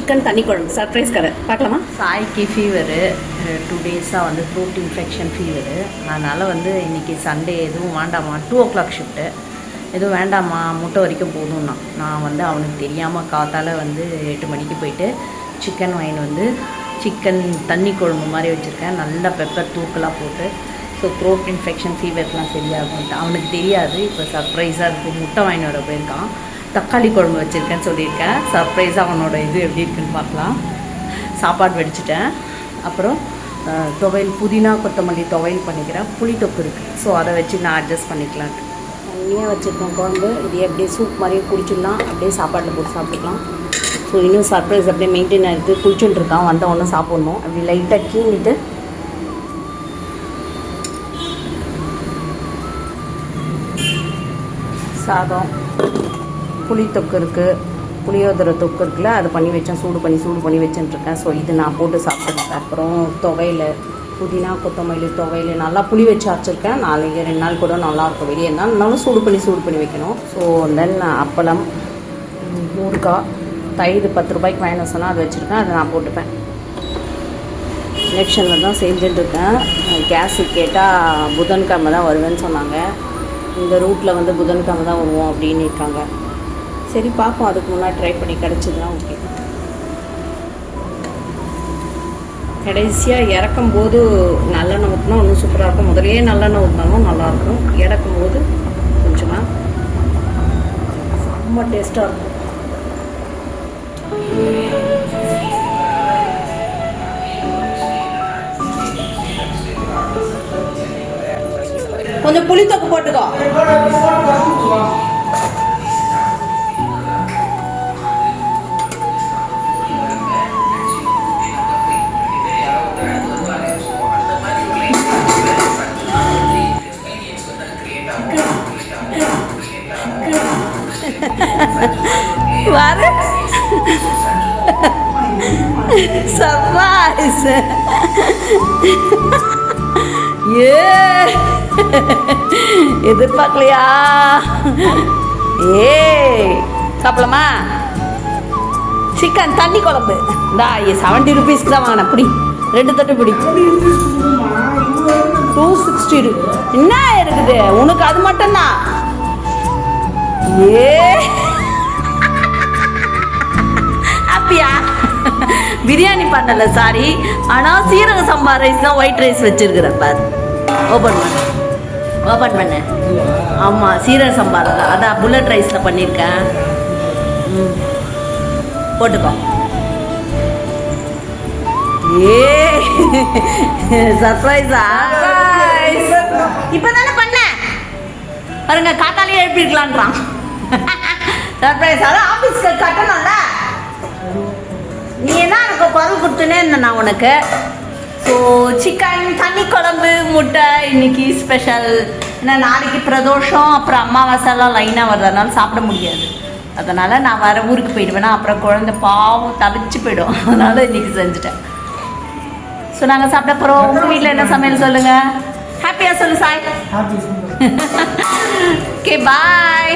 Chicken தண்ணி குழம்பு surprise கடை பார்க்கலாமா? சாய்க்கு ஃபீவரு 2 டேஸாக வந்து த்ரோட் இன்ஃபெக்ஷன் ஃபீவரு. அதனால் வந்து இன்றைக்கி சண்டே எதுவும் வேண்டாமா, 2 o'clock ஷிஃப்ட்டு, எதுவும் வேண்டாமா முட்டை வரைக்கும் போதும்னா நான் வந்து அவனுக்கு தெரியாமல் காத்தால் வந்து 8 மணிக்கு போயிட்டு சிக்கன் வாங்கிட்டு வந்து சிக்கன் தண்ணி குழம்பு மாதிரி வச்சுருக்கேன். நல்லா பெப்பர் தூக்கலாக போட்டு. ஸோ த்ரோட் இன்ஃபெக்ஷன் ஃபீவர்லாம் சரியாகும்ட்டு அவனுக்கு தெரியாது. இப்போ சர்ப்ரைஸாக இருக்குது. முட்டை வாங்கிட்டு வர போயிருக்கான். தக்காளி குழம்பு வச்சுருக்கேன்னு சொல்லியிருக்கேன். சர்ப்ரைஸாக அவனோட இது எப்படி இருக்குன்னு பார்க்கலாம். சாப்பாடு வடிச்சிட்டேன். அப்புறம் துவையல், புதினா கொத்தமல்லி துவையல் பண்ணிக்கிறேன். புளி தொக்கு இருக்குது. ஸோ அதை வச்சு நான் அட்ஜஸ்ட் பண்ணிக்கலான்ட்டு தண்ணியாக வச்சுருக்கேன் குழம்பு. இது அப்படியே சூப் மாதிரியே குடிச்சிடலாம், அப்படியே சாப்பாட்டில் போட்டு சாப்பிட்டுக்கலாம். ஸோ இன்னும் சர்ப்ரைஸ் அப்படியே மெயின்டைன் ஆகிருக்கு. குளிச்சுட்டு இருக்கான், வந்த ஒன்று சாப்பிட்ணும். அப்படி லைட்டாக கீண்டிட்டு சாதம், புளி தொக்கு இருக்குது, புளியோதரை தொக்கு இருக்குல்ல, அது பண்ணி வச்சேன். சூடு பண்ணி வச்சுட்டுருக்கேன். ஸோ இது நான் போட்டு சாப்பிட்டுருக்கேன். அப்புறம் துவையல், புதினா கொத்தமல்லி துவையல் நல்லா புளி வச்சு வச்சுருக்கேன். நாளைக்கு 2 நாள் கூட நல்லாயிருக்கும். வெளியே இருந்தாலும் சூடு பண்ணி வைக்கணும். ஸோ தென் அப்பளம், ஊறுகாய், தயிர் 10 ரூபாய்க்கு வாங்கின சொன்னால் அது வச்சுருக்கேன். அதை நான் போட்டுப்பேன். இண்டக்ஷனில் தான் செஞ்சுட்டுருக்கேன். கேஸு கேட்டால் புதன்கிழமை தான் வருவேன்னு சொன்னாங்க. இந்த ரூட்டில் வந்து புதன்கிழமை தான் வருவோம் அப்படின்னு இருக்காங்க. சரி பார்ப்போம், அதுக்கு முன்னாடி ட்ரை பண்ணி கிடச்சிதுன்னா ஓகே. கடைசியாக இறக்கும்போது நல்லெண்ணெய் ஊற்றினா இன்னும் சூப்பராக இருக்கும். முதலையே நல்லெண்ணெய் ஊற்றினாலும் நல்லாயிருக்கும். இறக்கும்போது கொஞ்சமாக ரொம்ப டேஸ்ட்டாக இருக்கும். கொஞ்சம் புளி தொக்கு போட்டுக்கோ. வர சர்ப்ரைஸ். எதிர்பார்க்கலையா? சாப்பிடலாமா? சிக்கன் தண்ணி குழம்பு இந்தா 70 rupeesக்கு தான் வாங்கினேன். பிடி 2 தட்டு பிடி. 260 என்ன இருக்குது உனக்கு? அது மட்டும்தான். ஹாப்பியா? பிரியாணி பண்ணல சாரி, ஆனால் சீரக சம்பா ரைஸ் தான் ஒயிட் ரைஸ் வச்சிருக்கிறேன். பாரு, ஓப்பன் பண்ண. ஆமாம், சீரக சம்பா தான். அதான் புல்லட் ரைஸில் பண்ணியிருக்கேன். போட்டுக்கோ. சர்ப்ரைஸா? இப்போ தானே பண்ணேன் பாருங்க. காத்தாலேயே எழுப்பிருக்கலான்றான். சர்ப்ரைஸ். அதான் ஆஃபீஸ்க்கு கட்டணும்ல. நீ என்ன எனக்கு குரல் கொடுத்துனே இருந்தேன் நான் உனக்கு. ஸோ சிக்கன் தண்ணி குழம்பு முட்டை இன்னைக்கு ஸ்பெஷல். ஏன்னா நாளைக்கு பிரதோஷம், அப்புறம் அமாவாசைலாம் லைனாக வர்றதுனால சாப்பிட முடியாது. அதனால் நான் வர ஊருக்கு போயிடுவேன்னா அப்புறம் குழந்தை பாவம் தவிச்சு போயிடும். அதனால் இன்றைக்கி செஞ்சுட்டேன். ஸோ நாங்கள் சாப்பிட போகிறோம். உங்கள் வீட்டில் என்ன சமையல் சொல்லுங்கள். ஹாப்பியாக சொல்லு சாய். Okay bye.